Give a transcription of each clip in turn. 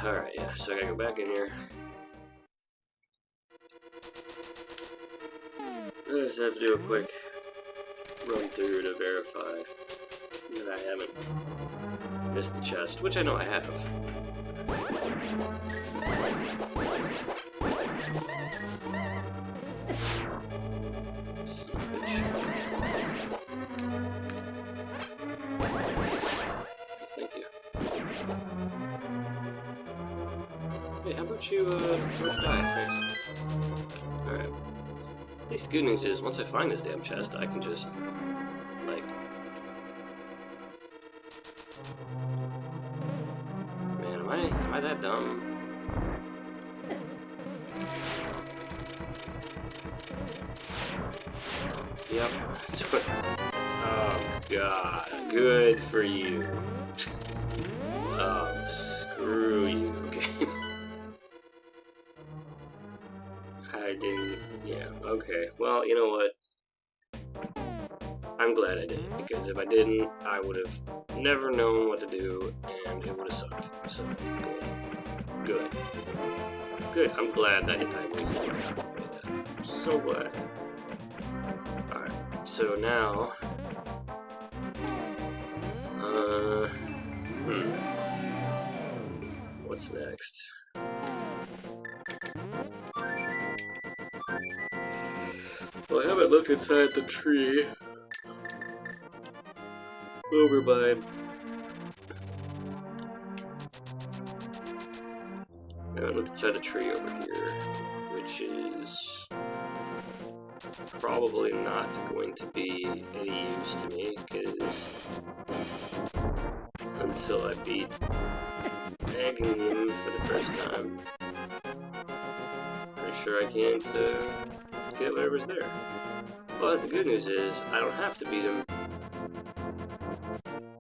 Alright, yeah, so I gotta go back in here. I just have to do a quick run through to verify that I haven't missed the chest, which I know I have. Thank you. Hey, how about you, die? Thanks. Alright. At least the good news is, once I find this damn chest, I can just, like... Man, am I that dumb? Yep, that's what... Oh, God. Good for you. Oh, screw you, game. I didn't... Yeah, okay. Well, you know what? I'm glad I did, because if I didn't, I would have never known what to do, and it would have sucked. So, good. Good. I'm glad that I wasted my time with that. I'm so glad. Alright, so now... What's next? Well, I haven't looked inside the tree. Over by... I haven't looked inside the tree over here, which is probably not going to be any use to me, because until I beat nagging him for the first time, pretty sure I can't get whatever's there. But the good news is, I don't have to beat him,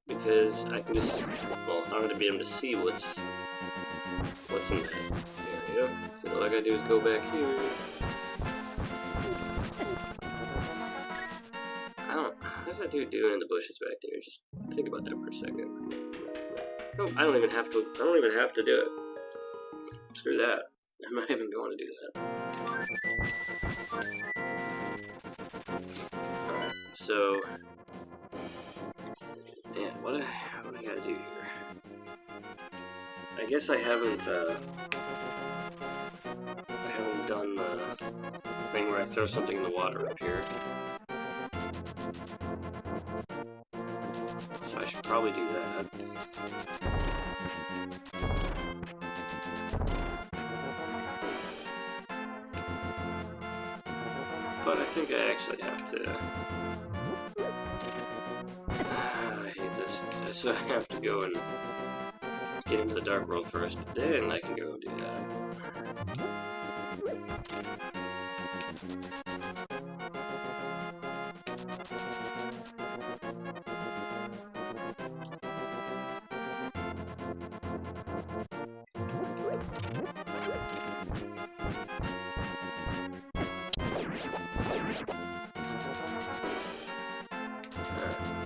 because I can just, well, I don't have to beat him to see what's in there. There we go. And all I gotta do is go back here. What's that dude doing in the bushes back there? Just think about that for a second. No, I don't even have to do it. Screw that. I'm not even going to do that. Alright, so... Man, what do I gotta do here? I guess I haven't done the thing where I throw something in the water up here. So I should probably do that. But I think I actually have to... I hate this. So I have to go and get into the dark world first. Then I can go do that.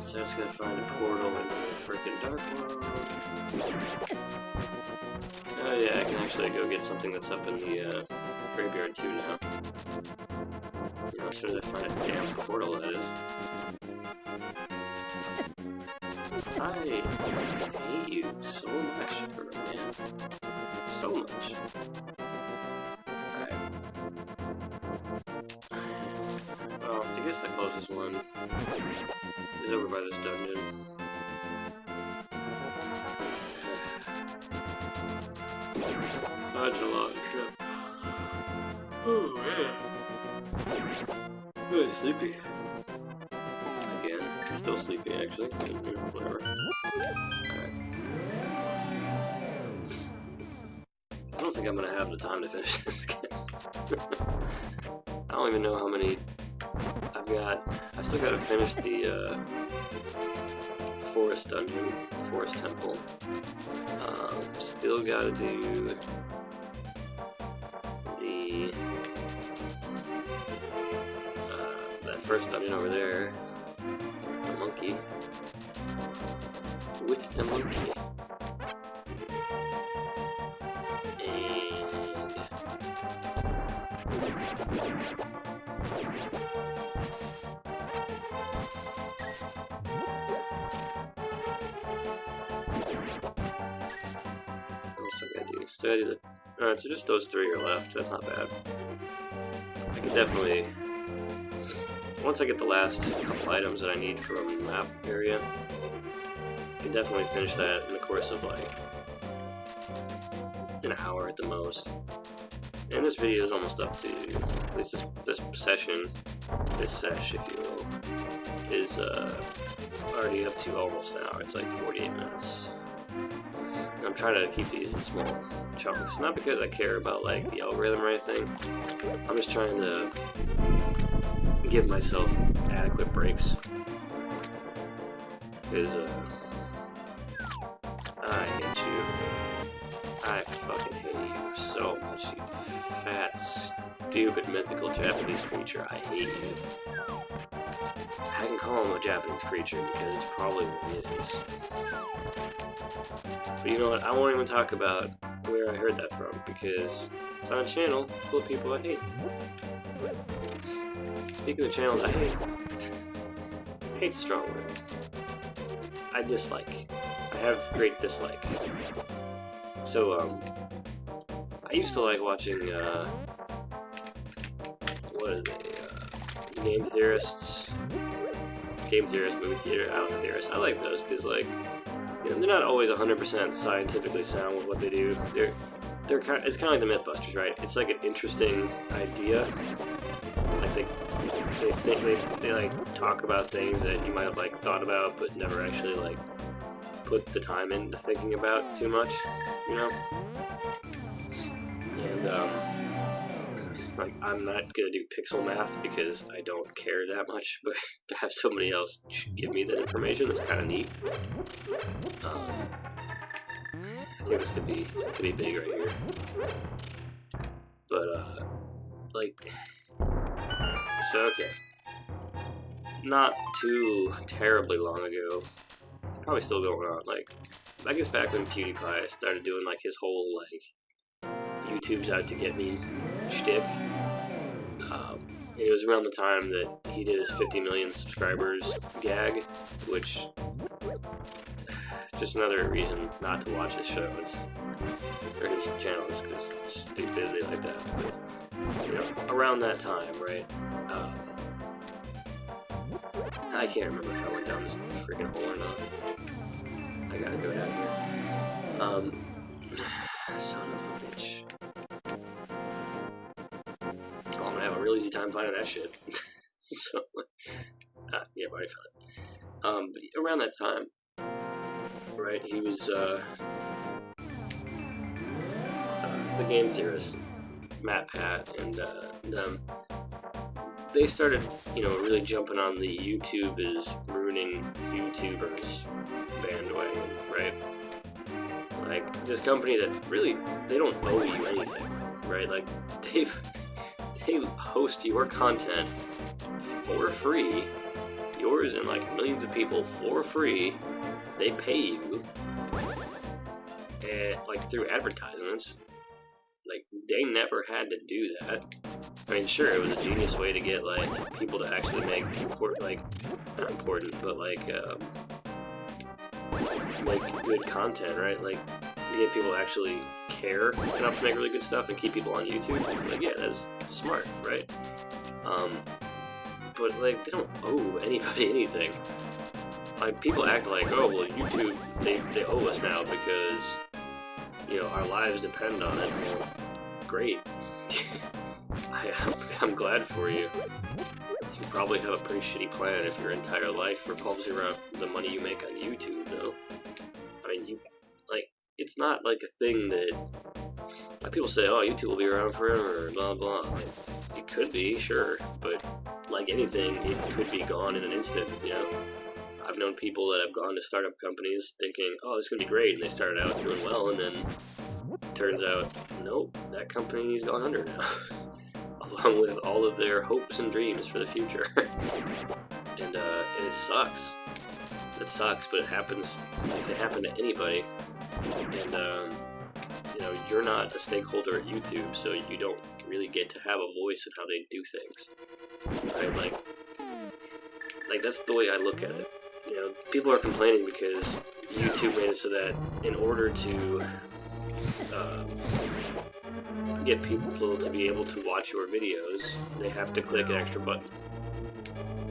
So I just gotta find a portal into the freaking dark world. Oh yeah, I can actually go get something that's up in the graveyard too now. You know, as soon as I find a damn portal, that is. I hate you so much, man. So much. Alright. Well, I guess the closest one is over by this dungeon. Such a lot of shit. Oh man. Really sleepy. Again, still sleepy actually. Whatever. Alright. I don't think I'm gonna have the time to finish this game. I don't even know how many I've got. I still gotta finish the forest dungeon, forest temple. Still gotta do the that first dungeon over there. The monkey. With the monkey. So I do the... Alright, so just those 3 are left. That's not bad. I can definitely... Once I get the last couple items that I need from the map area, I can definitely finish that in the course of like an hour at the most. And this video is almost up to, at least this session, this sesh, if you will, is already up to almost an hour. It's like 48 minutes. I'm trying to keep these in small chunks, not because I care about like the algorithm or anything. I'm just trying to give myself adequate breaks, because I hate you. I fucking hate you so much, you fat, stupid, mythical Japanese creature. I hate you. I can call him a Japanese creature because it's probably what it is. But you know what? I won't even talk about where I heard that from, because it's on a channel full of people I hate. Speaking of channels I hate, hate's a strong word. I dislike. I have great dislike. So, I used to like watching, what are they, Game Theorists, Movie Theater, Outlet Theorists. I like those, because, like, you know, they're not always 100% scientifically sound with what they do. They're kind of, it's kind of like the Mythbusters, right? It's like an interesting idea. Like, they like, talk about things that you might have, like, thought about, but never actually, like, put the time into thinking about too much, you know? And, like, I'm not gonna do pixel math because I don't care that much, but to have somebody else give me that information is kind of neat. I think this could be big right here. But, like, so, okay. Not too terribly long ago, probably still going on, like, I guess back when PewDiePie started doing, like, his whole, like, YouTube's out to get me shtick. It was around the time that he did his 50 million subscribers gag, which, just another reason not to watch his shows, or his channels, because it's stupidity like that. But, you know, around that time, right? I can't remember if I went down this freaking hole or not. I gotta go down here. Son of a bitch. Oh, I'm gonna have a real easy time finding that shit. So, yeah, I've already found it. But around that time, right, he was, the Game Theorists, Matt, Pat, and, them. They started, you know, really jumping on the YouTube is ruining YouTubers bandwagon, right? Like, this company that really, they don't owe you anything, right? Like, they host your content for free, yours and, like, millions of people for free. They pay you, and, like, through advertisements. Like, they never had to do that. I mean, sure, it was a genius way to get, like, people to actually make important, like, not important, but, like good content, right? Like, to get people to actually care enough to make really good stuff and keep people on YouTube. Like, yeah, that's smart, right? But, like, they don't owe anybody anything. Like, people act like, oh, well, YouTube, they owe us now because, you know, our lives depend on it. Well, great. I'm glad for you. You probably have a pretty shitty plan if your entire life revolves around the money you make on YouTube, though. I mean, it's not like a thing that, like, people say, oh, YouTube will be around forever, blah, blah. Like, it could be, sure, but like anything, it could be gone in an instant, you know? I've known people that have gone to startup companies thinking, oh, this is going to be great, and they started out doing well, and then turns out, nope, that company's gone under now. Along with all of their hopes and dreams for the future. And it sucks. It sucks, but it happens. It can happen to anybody. And you know, you're not a stakeholder at YouTube, so you don't really get to have a voice in how they do things, right? Like that's the way I look at it. You know, people are complaining because YouTube made it so that in order to get people to be able to watch your videos, they have to click an extra button.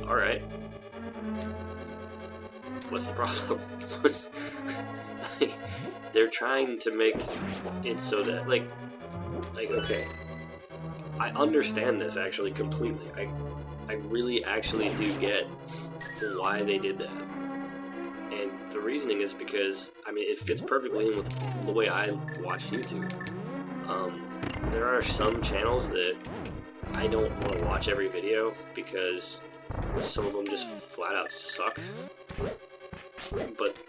Alright. What's the problem? Like, they're trying to make it so that, like, okay, I understand this actually completely. I really actually do get why they did that. And the reasoning is because, I mean, it fits perfectly in with the way I watch YouTube. There are some channels that I don't want to watch every video because some of them just flat out suck. But,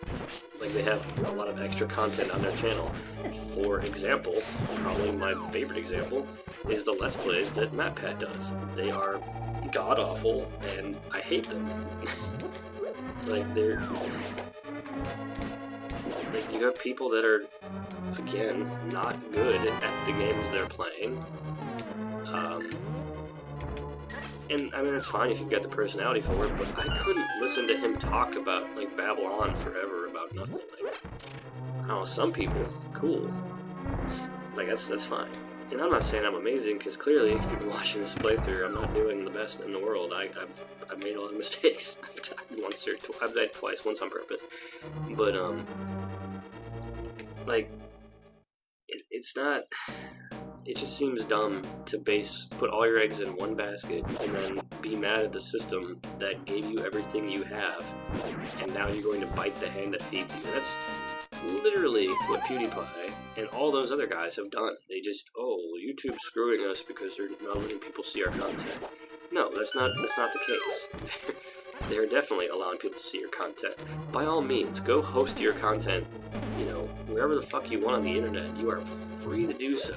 like, they have a lot of extra content on their channel. For example, probably my favorite example, is the Let's Plays that MatPat does. They are god-awful, and I hate them. Like, they're... Like, you have people that are, again, not good at the games they're playing. And, I mean, it's fine if you've got the personality for it, but I couldn't listen to him talk about, like, babble on forever about nothing. Like, I don't know, some people, cool. Like, that's fine. And I'm not saying I'm amazing, because clearly, if you've been watching this playthrough, I'm not doing the best in the world. I've made a lot of mistakes. I've died twice, once on purpose. But, like, it's not... It just seems dumb to put all your eggs in one basket and then be mad at the system that gave you everything you have, and now you're going to bite the hand that feeds you. That's literally what PewDiePie and all those other guys have done. They just, oh, YouTube's screwing us because they're not letting people see our content. No, that's not the case. They're definitely allowing people to see your content. By all means, go host your content, you know, wherever the fuck you want on the internet. You are free to do so.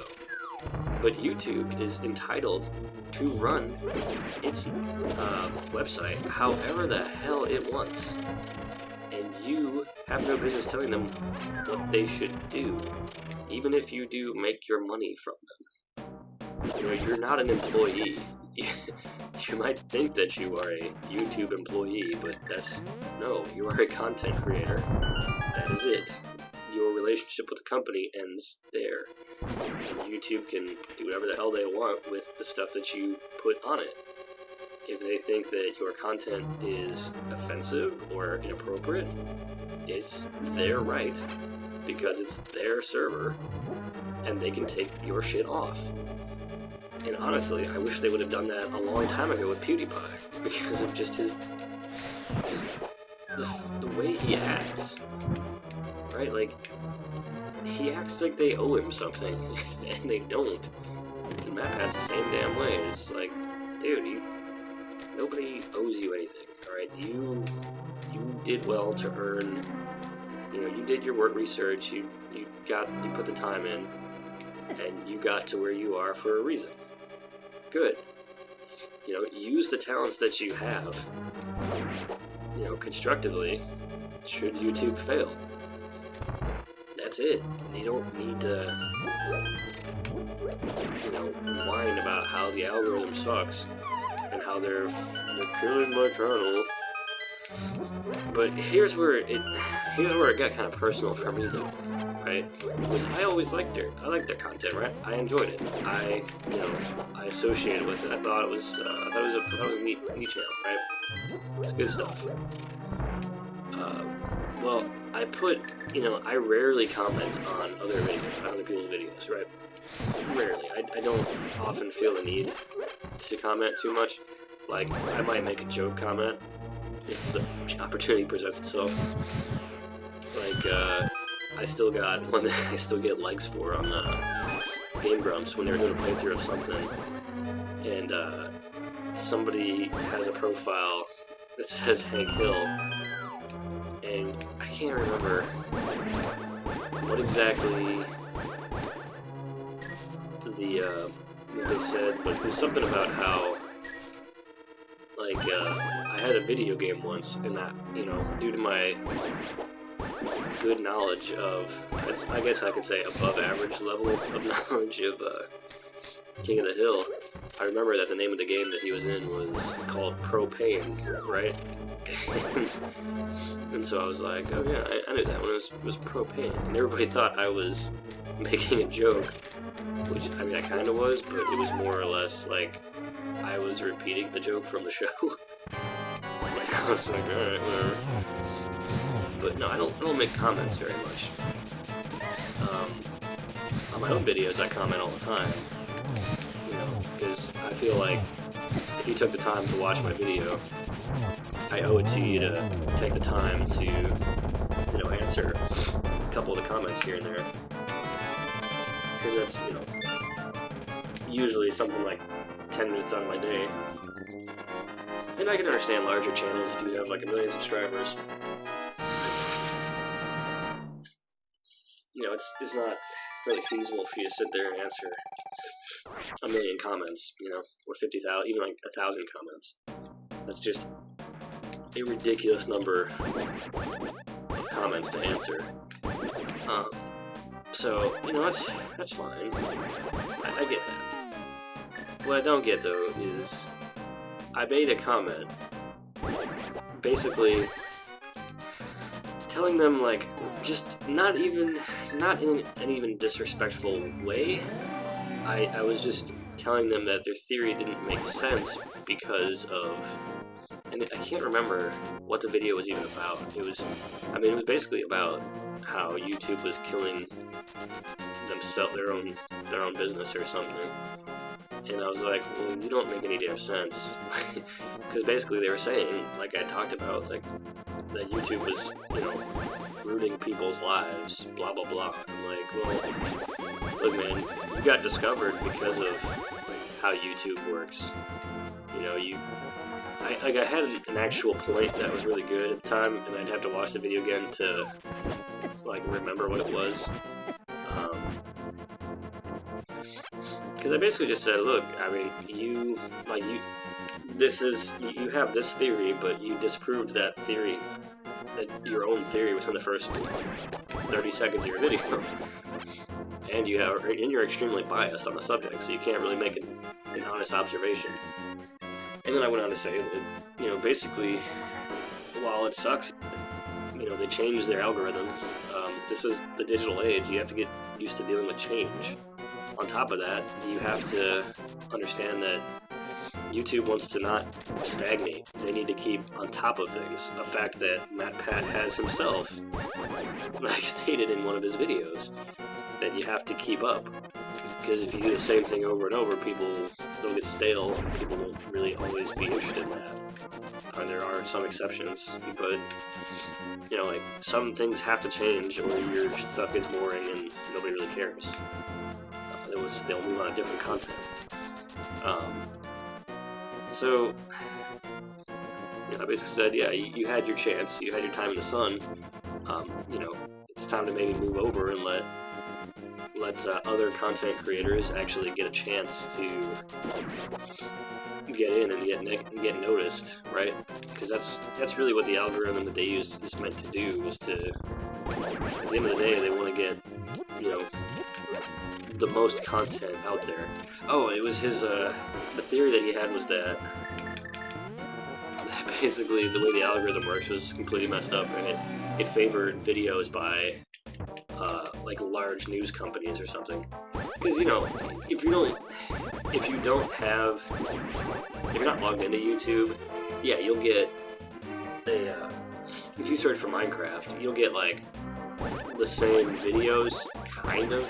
But YouTube is entitled to run its website however the hell it wants. And you have no business telling them what they should do, even if you do make your money from them. You know, you're not an employee. You might think that you are a YouTube employee, but no, you are a content creator. That is it. Your relationship with the company ends there. YouTube can do whatever the hell they want with the stuff that you put on it. If they think that your content is offensive or inappropriate, it's their right, because it's their server, and they can take your shit off. And honestly, I wish they would have done that a long time ago with PewDiePie, because of just the way he acts. Right, like, he acts like they owe him something, and they don't. And MatPat's the same damn way. It's like, dude, nobody owes you anything, alright? You did well to earn, you know, you did your work research, you put the time in, and you got to where you are for a reason. Good. You know, use the talents that you have, you know, constructively, should YouTube fail. That's it. You don't need to, you know, whine about how the algorithm sucks and how they're killing my channel. But here's where it got kind of personal for me though, right? Because I always liked their content, right? I enjoyed it. I associated with it. I thought it was a neat channel, right? It's good stuff. Well, I rarely comment on other people's videos, right? Rarely. I don't often feel the need to comment too much. Like, I might make a joke comment if the opportunity presents itself. Like, I still got one that I still get likes for on Game Grumps when they were doing a playthrough of something, and somebody has a profile that says Hank Hill, and I can't remember what exactly what they said, but it was something about how, like, I had a video game once, and that, you know, due to my good knowledge of, I guess I could say above average level of knowledge of King of the Hill. I remember that the name of the game that he was in was called Propane, right? And so I was like, oh yeah, I knew that one was Propane. And everybody thought I was making a joke, which, I mean, I kind of was, but it was more or less like I was repeating the joke from the show. Like, I was like, alright, whatever. But no, I don't make comments very much. On my own videos, I comment all the time. You know, because I feel like if you took the time to watch my video, I owe it to you to take the time to, you know, answer a couple of the comments here and there. Because that's, you know, usually something like 10 minutes out of my day. And I can understand larger channels if you have like 1 million subscribers. You know, it's not really feasible for you to sit there and answer 1 million comments, you know, or 50,000, even like 1,000 comments. That's just a ridiculous number of comments to answer. So, you know, that's fine. I get that. What I don't get, though, is I made a comment basically telling them, like, just not in an even disrespectful way. I was just telling them that their theory didn't make sense because of, and I can't remember what the video was even about. It was basically about how YouTube was killing themselves, their own business or something. And I was like, well, you don't make any damn sense. Because basically they were saying, like I talked about, like, that YouTube was, you know, ruining people's lives, blah, blah, blah. I'm like, well, look, man, you got discovered because of how YouTube works. You know, I had an actual point that was really good at the time, and I'd have to watch the video again to, like, remember what it was. Because I basically just said, look, I mean, you have this theory, but you disproved that theory, that your own theory within the first 30 seconds of your video. And you're extremely biased on the subject, so you can't really make an honest observation. And then I went on to say that, you know, basically, while it sucks, you know, they changed their algorithm. This is the digital age. You have to get used to dealing with change. On top of that, you have to understand that YouTube wants to not stagnate. They need to keep on top of things. A fact that MatPat has himself, like, stated in one of his videos, that you have to keep up. Because if you do the same thing over and over, they'll get stale, and people won't really always be interested in that. There are some exceptions, but, you know, like, some things have to change, or your stuff gets boring and nobody really cares. They'll move on to different content. So, yeah, I basically said, yeah, you had your chance, you had your time in the sun. You know, it's time to maybe move over and let other content creators actually get a chance to get in and get noticed, right? Because that's really what the algorithm that they use is meant to do, is to, at the end of the day, they want to get, you know, the most content out there. Oh, it was his, the theory that he had was that basically the way the algorithm works was completely messed up, and it favored videos by, like, large news companies or something. Because, you know, if you're not logged into YouTube, yeah, you'll get if you search for Minecraft, you'll get, like, the same videos, kind of.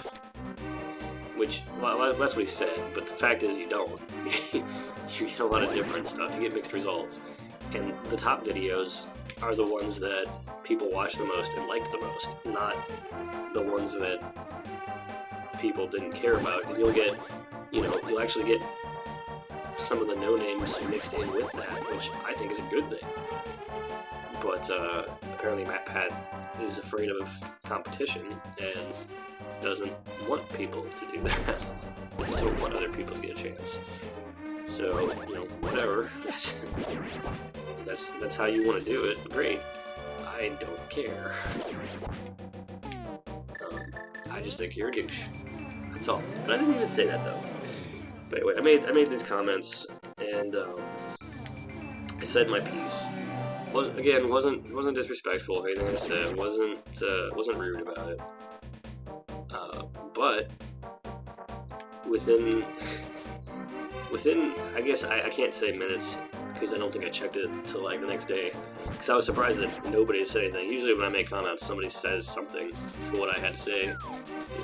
Which, well, that's what he said, but the fact is you don't. You get a lot of different stuff, you get mixed results. And the top videos are the ones that people watch the most and like the most, not the ones that people didn't care about. And you'll get, you know, you'll actually get some of the no-names mixed in with that, which I think is a good thing. But apparently MatPat is afraid of competition and doesn't want people to do that. They don't want other people to get a chance. So, you know, whatever. That's how you want to do it. Great. I don't care. I just think you're a douche. That's all. But I didn't even say that though. But anyway, I made these comments and I said my piece. Wasn't disrespectful or anything I said. Wasn't rude about it. But within I guess I can't say minutes because I don't think I checked it till like the next day. Because I was surprised that nobody said anything. Usually when I make comments, somebody says something to what I had to say.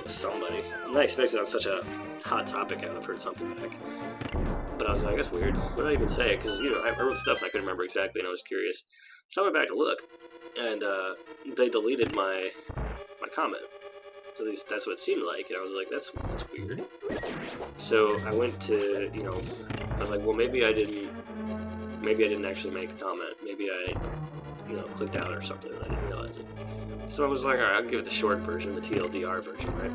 Somebody. I'm not expecting on such a hot topic. I've heard something back. But I was like, that's weird. What did I even say? Because, you know, I wrote stuff and I couldn't remember exactly, and I was curious. So I went back to look, and they deleted my comment. At least that's what it seemed like, and I was like, that's weird. So I went to, you know, I was like, well, maybe I didn't actually make the comment. Maybe I, you know, clicked out or something, and I didn't realize it. So I was like, alright, I'll give it the short version, the TLDR version, right?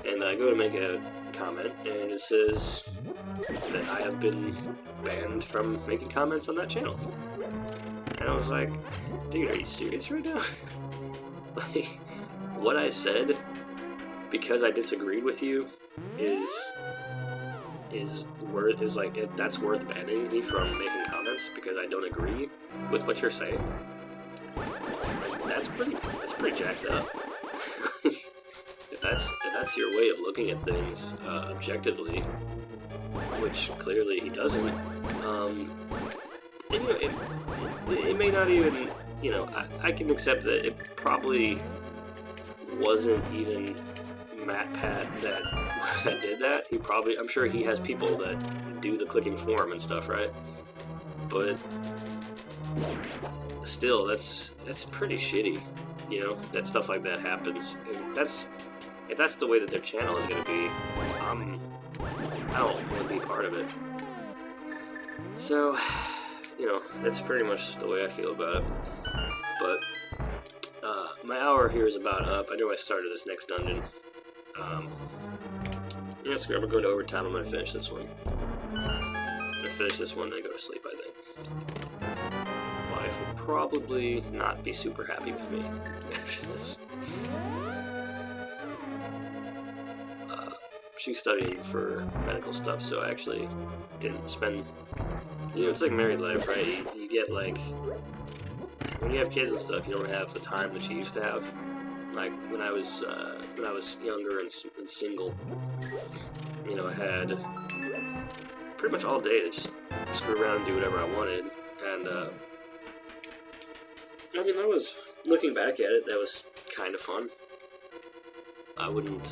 And I go to make a comment, and it says that I have been banned from making comments on that channel. And I was like, dude, are you serious right now? Like, what I said, because I disagreed with you, that's worth banning me from making comments because I don't agree with what you're saying. Like, that's pretty jacked up. If that's your way of looking at things objectively, which clearly he doesn't, and, you know, it may not even, you know, I can accept that it probably wasn't even Matt Pat that did that. I'm sure he has people that do the clicking form and stuff, right? But still, that's pretty shitty, you know, that stuff like that happens. And if that's the way that their channel is going to be, I don't want to be part of it. So, you know, that's pretty much the way I feel about it. But my hour here is about up. I know I started this next dungeon. Yeah, screw it. I'm going to overtime. I'm going to finish this one. I'm going to finish this one and then go to sleep, I think. Wife will probably not be super happy with me after this. She's studying for medical stuff, so I actually didn't spend... You know, it's like married life, right? You get, like... When you have kids and stuff, you don't have the time that you used to have. Like, when I was younger and single, you know, I had pretty much all day to just screw around and do whatever I wanted. And, I mean, looking back at it, that was kind of fun. I wouldn't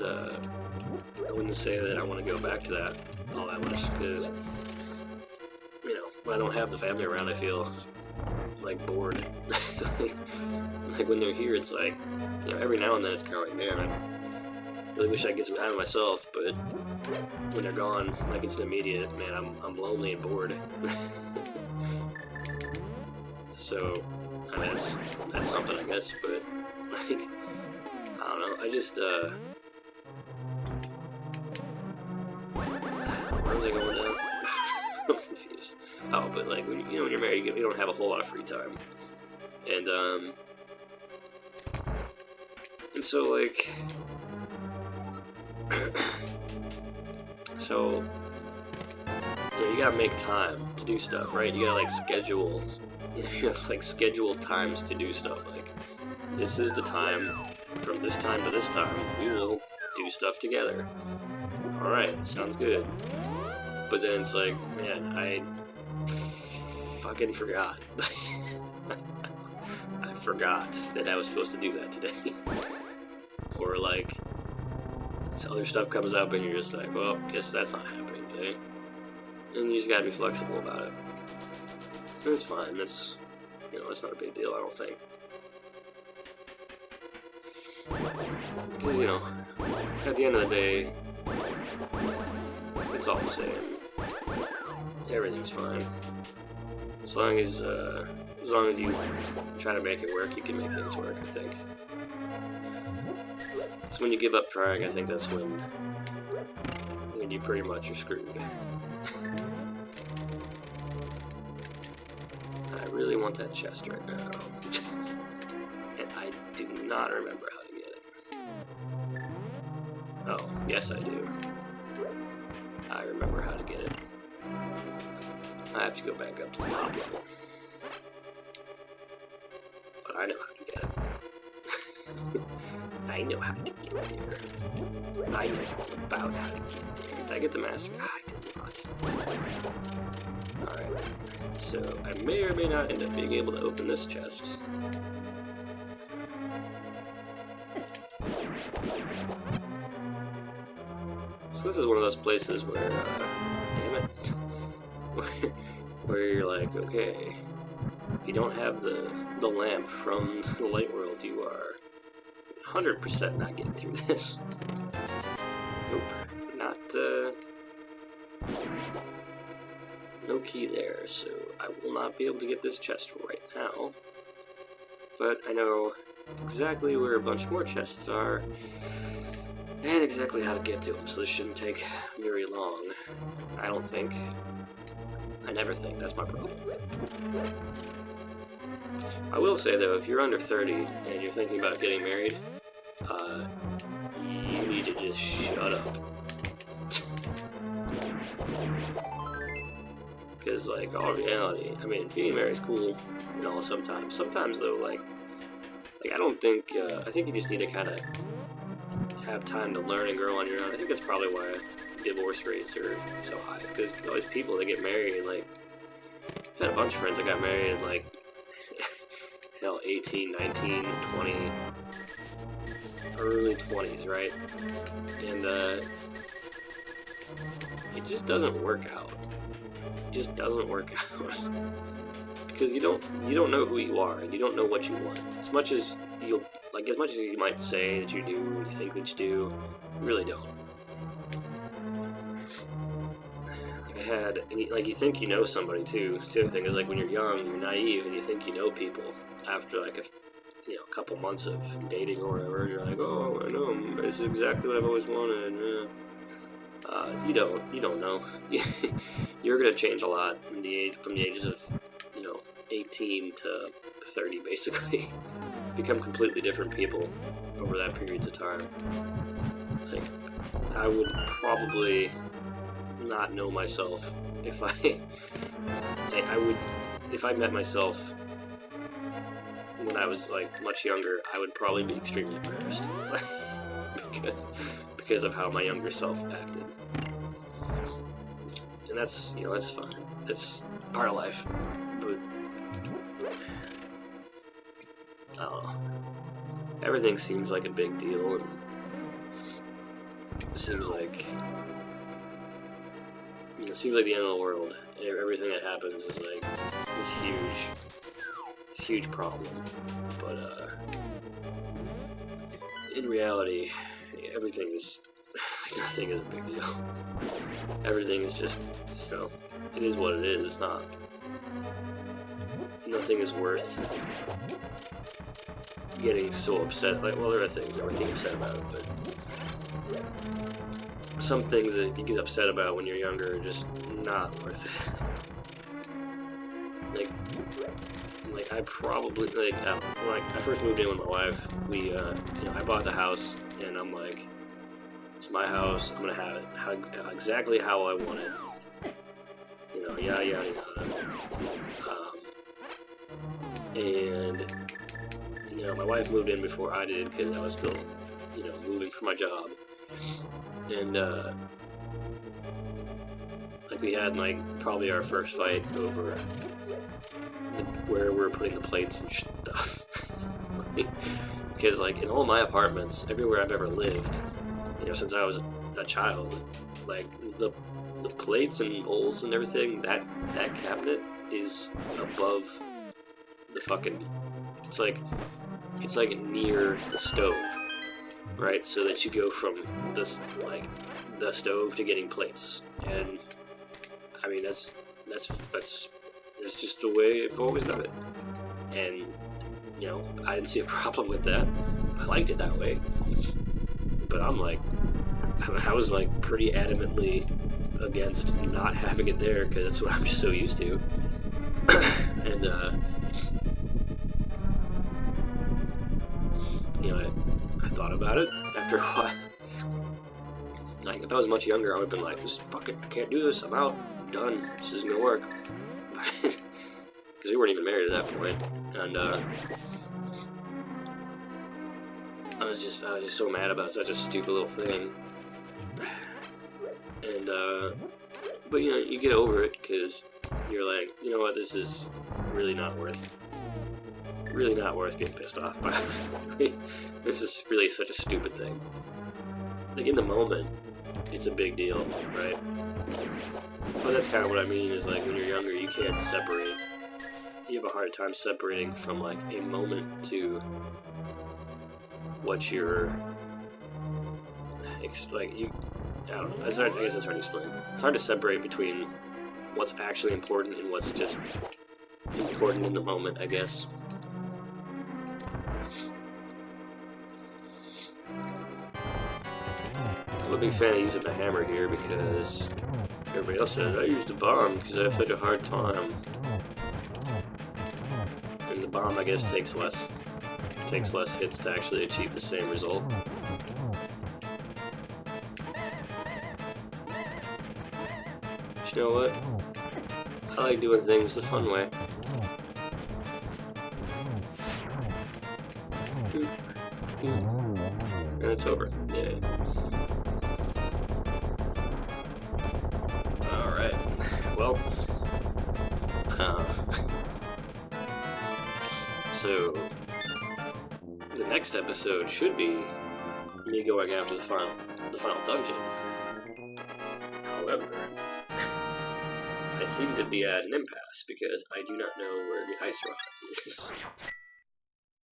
say that I want to go back to that all that much, because, you know, when I don't have the family around, I feel, like, bored. Like, when they're here, it's like, you know, every now and then it's kind of like, man, I really wish I could get some time to myself, but when they're gone, like, it's immediate, man, I'm lonely and bored. So, I mean, that's something, I guess, but, like, I don't know, I just, where was I going now? I'm confused. Oh, but, like, when you're married, you don't have a whole lot of free time. And so, like, so, you know, you gotta make time to do stuff, right? You gotta, like, schedule, you have to, like, schedule times to do stuff, like, this is the time, from this time to this time, we will do stuff together. Alright, sounds good. But then it's like, man, I fucking forgot. I forgot that I was supposed to do that today. Or, like, this other stuff comes up and you're just like, well, guess that's not happening today. And you just gotta be flexible about it. And it's fine, that's, you know, that's not a big deal, I don't think. Because, you know, at the end of the day, it's all the same. Everything's fine. As long as you try to make it work, you can make things work, I think. It's when you give up trying, I think that's when you pretty much are screwed. I really want that chest right now. I do not remember how to get it. Oh, yes I do. I remember how to get it. I have to go back up to the top level. But I know how to get it. I know how to get there. I know about how to get there. Did I get the master? I did not. Alright. So, I may or may not end up being able to open this chest. So this is one of those places where, damn it, where you're like, okay, if you don't have the lamp from the light world, you are 100% not getting through this. Nope, not, no key there, so I will not be able to get this chest right now. But I know exactly where a bunch more chests are, and exactly how to get to them, so this shouldn't take very long. I don't think. I never think, that's my problem. I will say though, if you're under 30 and you're thinking about getting married, you need to just shut up. Because, like, all reality, I mean, being married is cool, you know, sometimes. Sometimes, though, like I don't think, I think you just need to kind of have time to learn and grow on your own. I think that's probably why divorce rates are so high. Because all these people that get married, like, I've had a bunch of friends that got married at, like, hell, 18, 19, 20, early 20s, right? And, it just doesn't work out. It just doesn't work out. Because you don't know who you are, and you don't know what you want. As much as you might say that you do, you think that you do, you really don't. You think you know somebody too. The other thing is, like, when you're young, you're naive, and you think you know people. After, like, a couple months of dating or whatever, you're like, oh, I know him. This is exactly what I've always wanted. You don't know. You're gonna change a lot from the ages of, 18 to 30, basically. Become completely different people over that periods of time. Like, I would probably not know myself if I met myself when I was, like, much younger. I would probably be extremely embarrassed because of how my younger self acted. And that's, that's fine. It's part of life. But I don't know. Everything seems like a big deal, and it seems like the end of the world. And everything that happens is like this huge problem. But in reality, everything is nothing is a big deal. Everything is just, it is what it is. It's not. Nothing is worth getting so upset. Like, well, there are things that we're getting upset about, but some things that you get upset about when you're younger are just not worth it. Like I probably, when I first moved in with my wife, we, I bought the house, and I'm like, it's my house, I'm gonna have it exactly how I want it. Yada, yada, yada. And, my wife moved in before I did, because I was still, moving for my job. And, we had, probably our first fight over where we were putting the plates and stuff. Because, in all my apartments, everywhere I've ever lived, since I was a child, the plates and bowls and everything, that cabinet is above the fucking, it's near the stove, right? So that you go from this, the stove to getting plates. And I mean, that's just the way I've always done it. And, I didn't see a problem with that. I liked it that way. But I was pretty adamantly against not having it there, because that's what I'm just so used to. And you know, I thought about it after a while. Like, if I was much younger, I would have been like, just fuck it, I can't do this, I'm out, I'm done, this isn't gonna work. Because we weren't even married at that point, and I was just so mad about such a stupid little thing. And but you know, you get over it because you're like, you know what, this is really not worth getting pissed off by. This is really such a stupid thing. Like, in the moment, it's a big deal, right? But that's kind of what I mean, is like, when you're younger, you can't separate. You have a hard time separating from, like, a moment to what you're, like, I don't know, I guess that's hard to explain. It's hard to separate between what's actually important and what's just important in the moment, I guess. I'm a big fan of using the hammer here because everybody else says I use the bomb because I have such a hard time. And the bomb, I guess, takes less hits to actually achieve the same result. But you know what? I like doing things the fun way. And it's over. Yay. Alright. Well, so the next episode should be me going after the final dungeon. However, I seem to be at an impasse because I do not know where the ice rod is.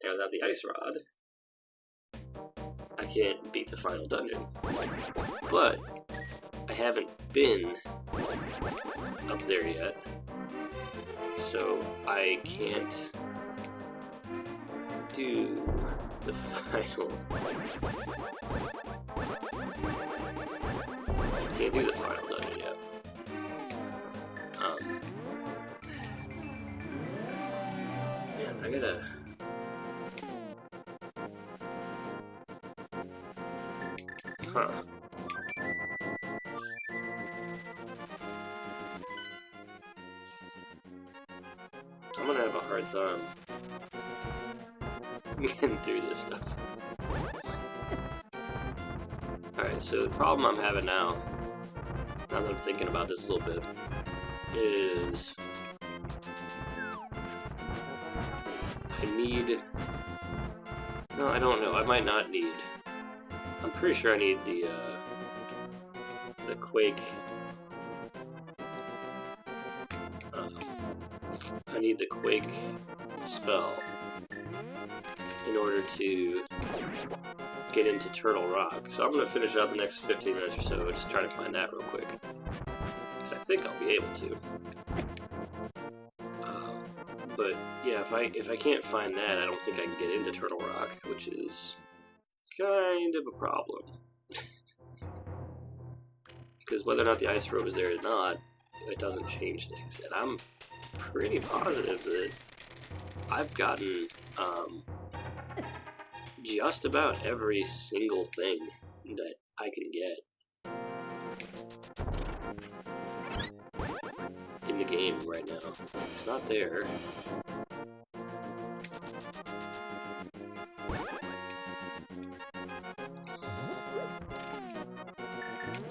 And without the ice rod, I can't beat the final dungeon. But I haven't been up there yet, so I can't do the final. I can't do the final dungeon yet. Man, I gotta. Huh. I'm gonna have a hard time getting through this stuff. Alright, so the problem I'm having now that I'm thinking about this a little bit, is I need... No, I don't know. I might not need... I'm pretty sure I need the Quake... I need the Quake spell in order to get into Turtle Rock. So I'm going to finish out the next 15 minutes or so, just try to find that real quick. Because I think I'll be able to. But yeah, if I can't find that, I don't think I can get into Turtle Rock, which is kind of a problem. Because whether or not the ice road is there or not, it doesn't change things. And I'm pretty positive that I've gotten just about every single thing that I can get in the game right now. It's not there.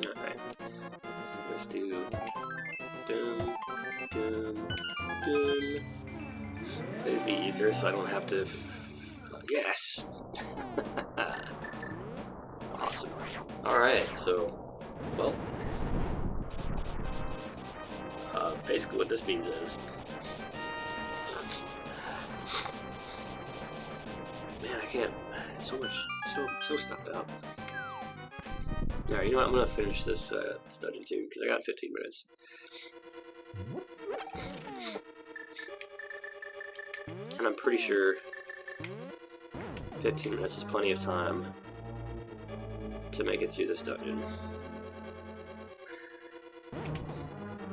Alright. Let's do dum dum dum. Please be ether so I don't have to yes! Awesome. Alright, so well, basically what this means is, man, I can't, so stuffed up. Alright, you know what, I'm gonna finish this dungeon too, because I got 15 minutes. And I'm pretty sure 15 minutes is plenty of time to make it through this dungeon.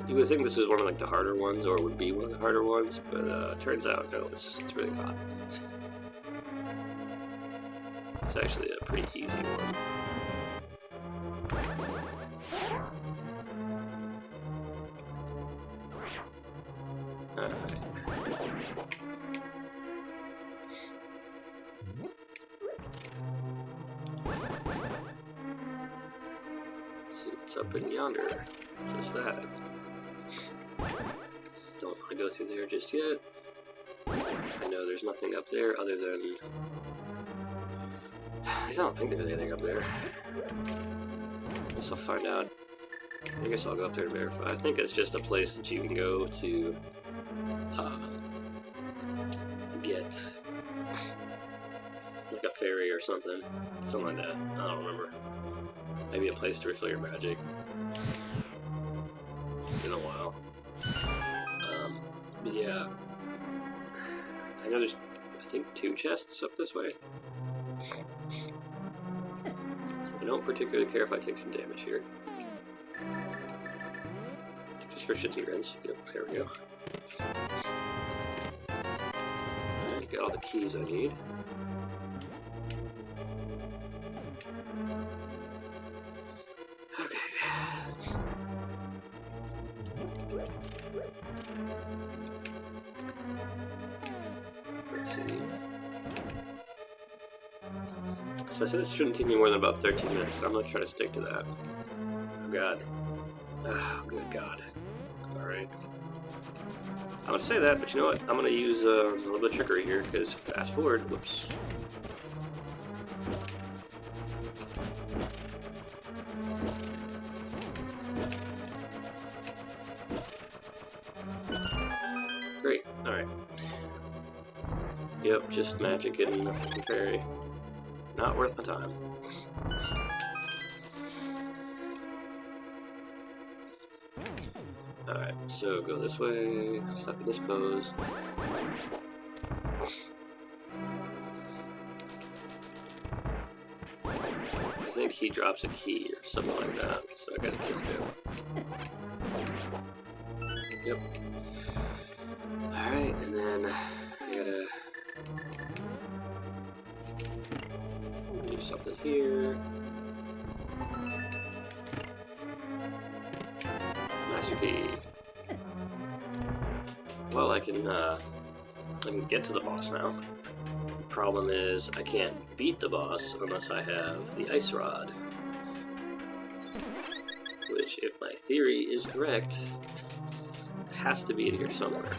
You would think this is one of like the harder ones, or would be one of the harder ones, but turns out no, it's really not. It's actually a pretty easy one. Alright. Let's see what's up in yonder. Just that. Don't want to go through there just yet. I know there's nothing up there other than... I don't think there's anything up there. I guess I'll find out. I guess I'll go up there to verify. I think it's just a place that you can go to get like a ferry or something. Something like that. I don't remember. Maybe a place to refill your magic. In a while. But yeah. I know there's, I think, 2 chests up this way. I don't particularly care if I take some damage here. Just for shits and grins. Yep, there we go. Alright, got all the keys I need. Okay. Let's see. So I said this shouldn't take me more than about 13 minutes, so I'm going to try to stick to that. Oh god. Oh, good god. Alright. I'm going to say that, but you know what? I'm going to use a little bit of trickery here, because fast forward, whoops. Great, alright. Yep, just magic and a freaking fairy. Not worth my time. Alright, so go this way, stuck in this pose. I think he drops a key or something like that, so I gotta kill him. Yep. Alright, and then I gotta do something here. Master key. Well, I can get to the boss now. The problem is I can't beat the boss unless I have the ice rod. Which, if my theory is correct, has to be in here somewhere.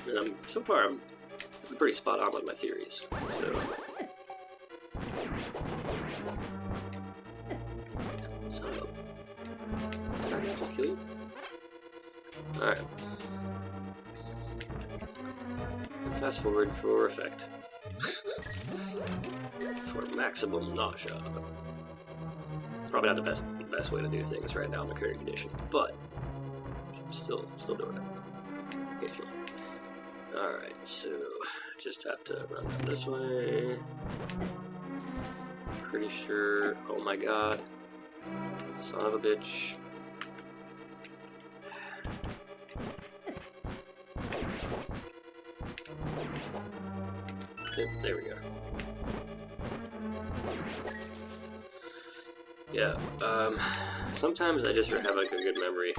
And so far I'm pretty spot on with my theories. So, did I just kill you? Alright. Fast forward for effect. For maximum nausea. Probably not the best way to do things right now in the current condition, but still doing it occasionally. Alright, so just have to run down this way. Pretty sure. Oh my god. Son of a bitch. Yep, there we go. Yeah, sometimes I just have like a good memory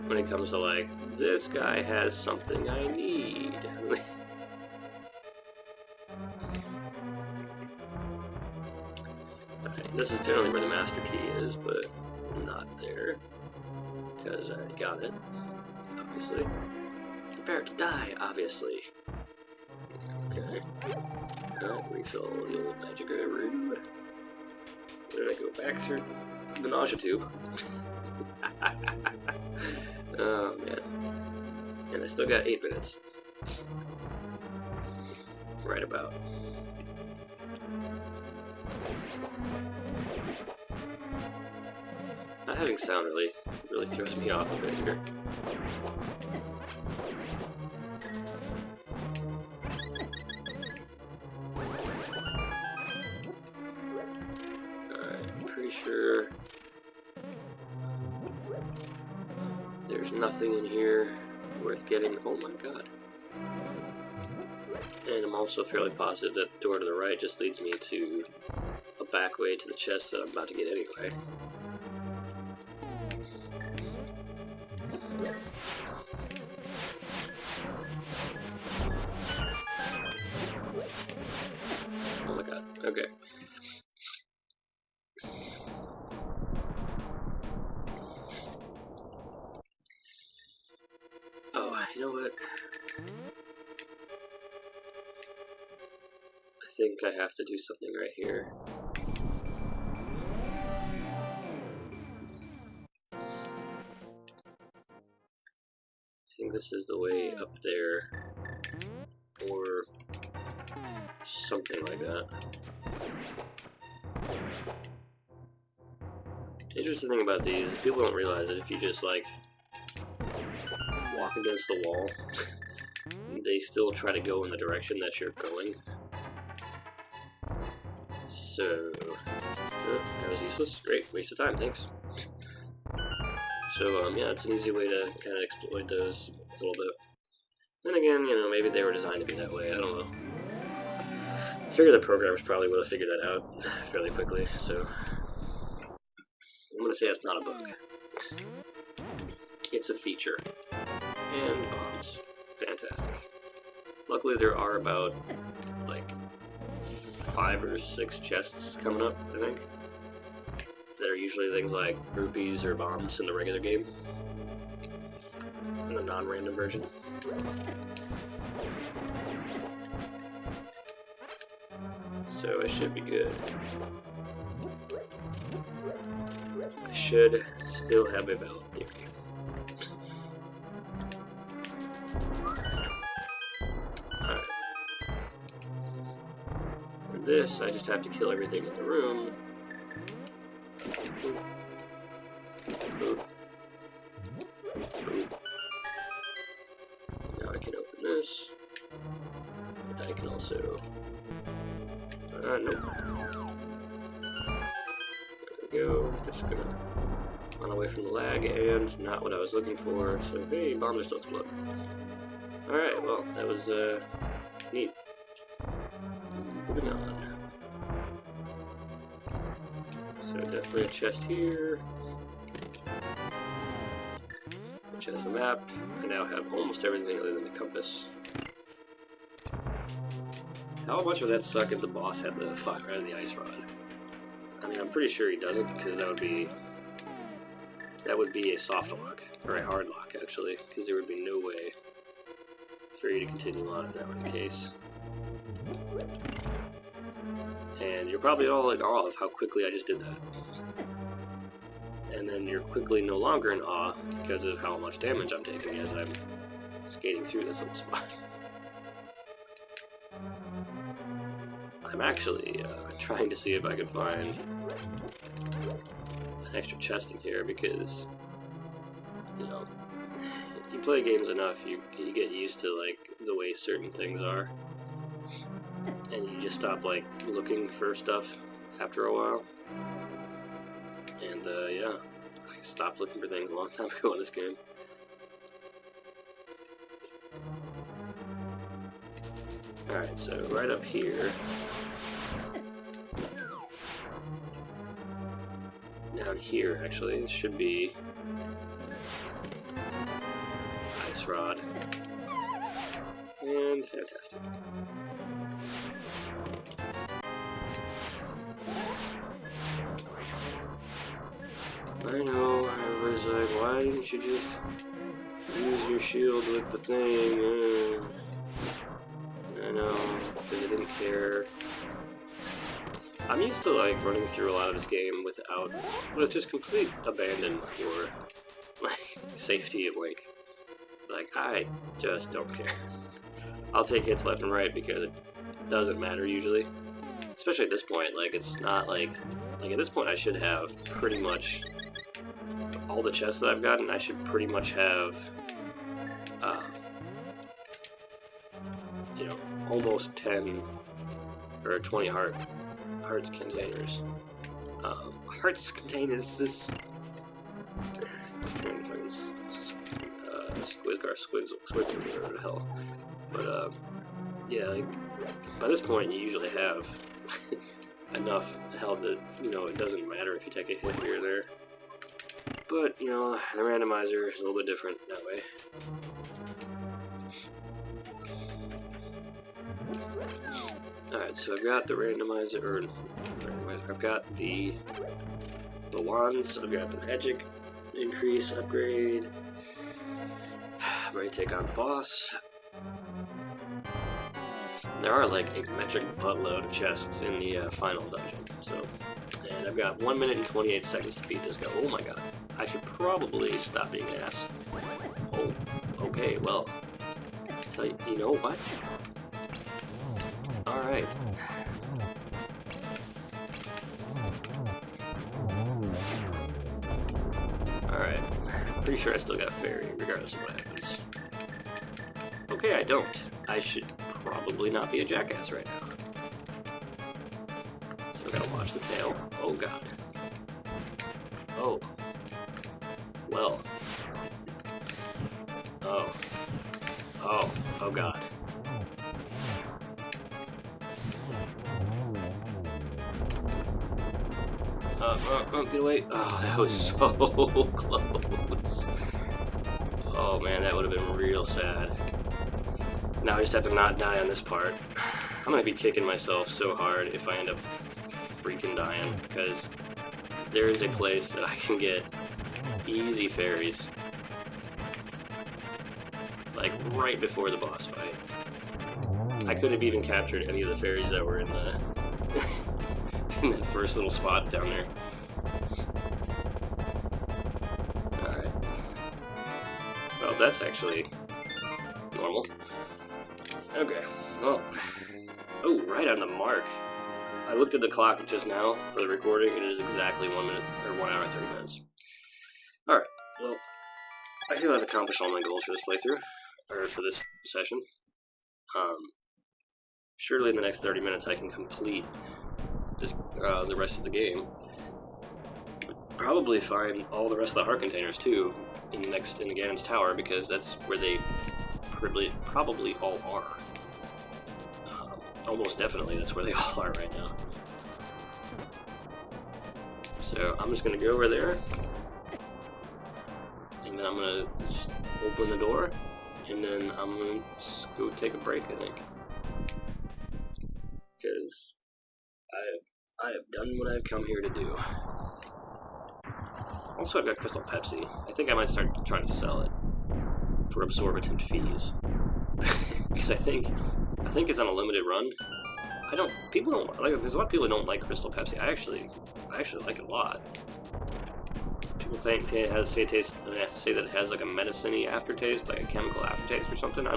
when it comes to like, this guy has something I need. Alright, this is generally where the master key is, but not there. Because I already got it, obviously. Prepare to die, obviously. Okay. Alright, refill the old magic room. Where did I go back through the nausea tube? Oh man. And I still got 8 minutes. Right about. Not having sound really throws me off a bit here. Sure. There's nothing in here worth getting. Oh my god. And I'm also fairly positive that the door to the right just leads me to a back way to the chest that I'm about to get anyway. Oh my god, okay. Oh, you know what? I think I have to do something right here. I think this is the way up there, or something like that. The interesting thing about these is people don't realize that if you just like walk against the wall, they still try to go in the direction that you're going. So, that was useless. Great, waste of time, thanks. So, yeah, it's an easy way to kind of exploit those a little bit. Then again, you know, maybe they were designed to be that way, I don't know. I figure the programmers probably would have figured that out fairly quickly, so I'm gonna say it's not a bug. It's a feature. And bombs. Fantastic. Luckily there are about, like, 5 or 6 chests coming up, I think. That are usually things like rupees or bombs in the regular game. In the non-random version. So I should be good. I should still have a valid theory. Alright. For this, I just have to kill everything in the room. Boop. Boop. Now I can open this. And I can also... nope. There we go. Just gonna run away from the lag, and not what I was looking for. So, hey, bombs are still explode. Alright, well, that was, neat. Moving on. So, definitely a chest here. Which has the map. I now have almost everything other than the compass. How much would that suck if the boss had the fire out of the ice rod? I mean, I'm pretty sure he doesn't, because that would be a soft lock, or a hard lock, actually, because there would be no way for you to continue on if that were the case. And you're probably all in awe of how quickly I just did that. And then you're quickly no longer in awe because of how much damage I'm taking as I'm skating through this little spot. I'm actually trying to see if I can find an extra chest in here because, you know, you play games enough, you get used to, like, the way certain things are. And you just stop, like, looking for stuff after a while. And, yeah, I stopped looking for things a long time ago in this game. Alright, so right up here, down here actually, this should be ice rod, and fantastic. I know, I was like, why didn't you just use your shield with the thing? I know, because I didn't care. I'm used to, like, running through a lot of this game with just complete abandon for, like, safety and, like, I just don't care. I'll take hits left and right because it doesn't matter usually. Especially at this point, like, it's not like at this point I should have pretty much all the chests that I've gotten. I should pretty much have, you know, almost 10 or 20 hearts containers. Hearts containers, this... Squizgar, whatever the hell. But, yeah, like, by this point you usually have enough health that, you know, it doesn't matter if you take a hit here or there. But, you know, the randomizer is a little bit different that way. Alright, so I've got the randomizer, or I've got the wands, I've got the magic increase, upgrade. I'm ready to take on the boss. There are like a metric buttload of chests in the final dungeon, so. And I've got 1 minute and 28 seconds to beat this guy. Oh my god. I should probably stop being an ass. Oh, okay, well. Tell you, you know what? Alright. Alright. Pretty sure I still got a fairy, regardless of what happens. Okay, I don't. I should probably not be a jackass right now. So I gotta watch the tail. Oh god. Oh. Well. Oh. Oh. Oh god. Get away. Oh, that was so close. Oh man, that would have been real sad. Now I just have to not die on this part. I'm gonna be kicking myself so hard if I end up freaking dying, because there is a place that I can get easy fairies, like right before the boss fight. I could have even captured any of the fairies that were in the in that first little spot down there. Alright. Well, that's actually normal. Okay, well. Oh, right on the mark. I looked at the clock just now for the recording, and it is exactly 1 minute, or 1 hour, 30 minutes. Alright, well, I feel I've accomplished all my goals for this playthrough, or for this session. Surely in the next 30 minutes I can complete this, the rest of the game. Probably find all the rest of the heart containers too in the Ganon's Tower, because that's where they probably all are. Almost definitely that's where they all are right now. So I'm just gonna go over there, and then I'm gonna just open the door, and then I'm gonna just go take a break, I think, because I have done what I've come here to do. Also, I've got Crystal Pepsi. I think I might start trying to sell it for absorbitant fees, because I think it's on a limited run. People don't like. There's a lot of people who don't like Crystal Pepsi. I actually like it a lot. People think it has say that it has like a medicine-y aftertaste, like a chemical aftertaste or something. I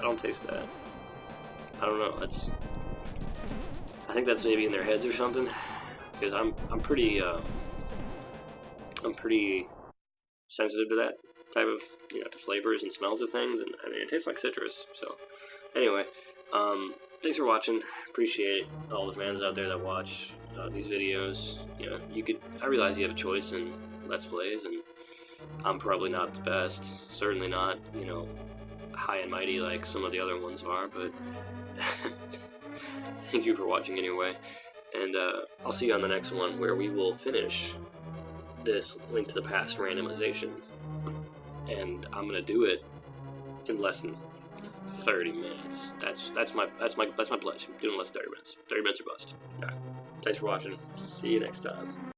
don't taste that. I don't know. I think that's maybe in their heads or something. Because I'm pretty sensitive to that type of, you know, to flavors and smells of things, and I mean it tastes like citrus. So anyway, thanks for watching. Appreciate all the fans out there that watch these videos. You know, I realize you have a choice in Let's Plays, and I'm probably not the best. Certainly not, you know, high and mighty like some of the other ones are, but thank you for watching anyway. And I'll see you on the next one, where we will finish this Link to the Past randomization. And I'm gonna do it in less than 30 minutes. That's my pledge. I'm doing less than 30 minutes. 30 minutes or bust. Alright. Thanks for watching. See you next time.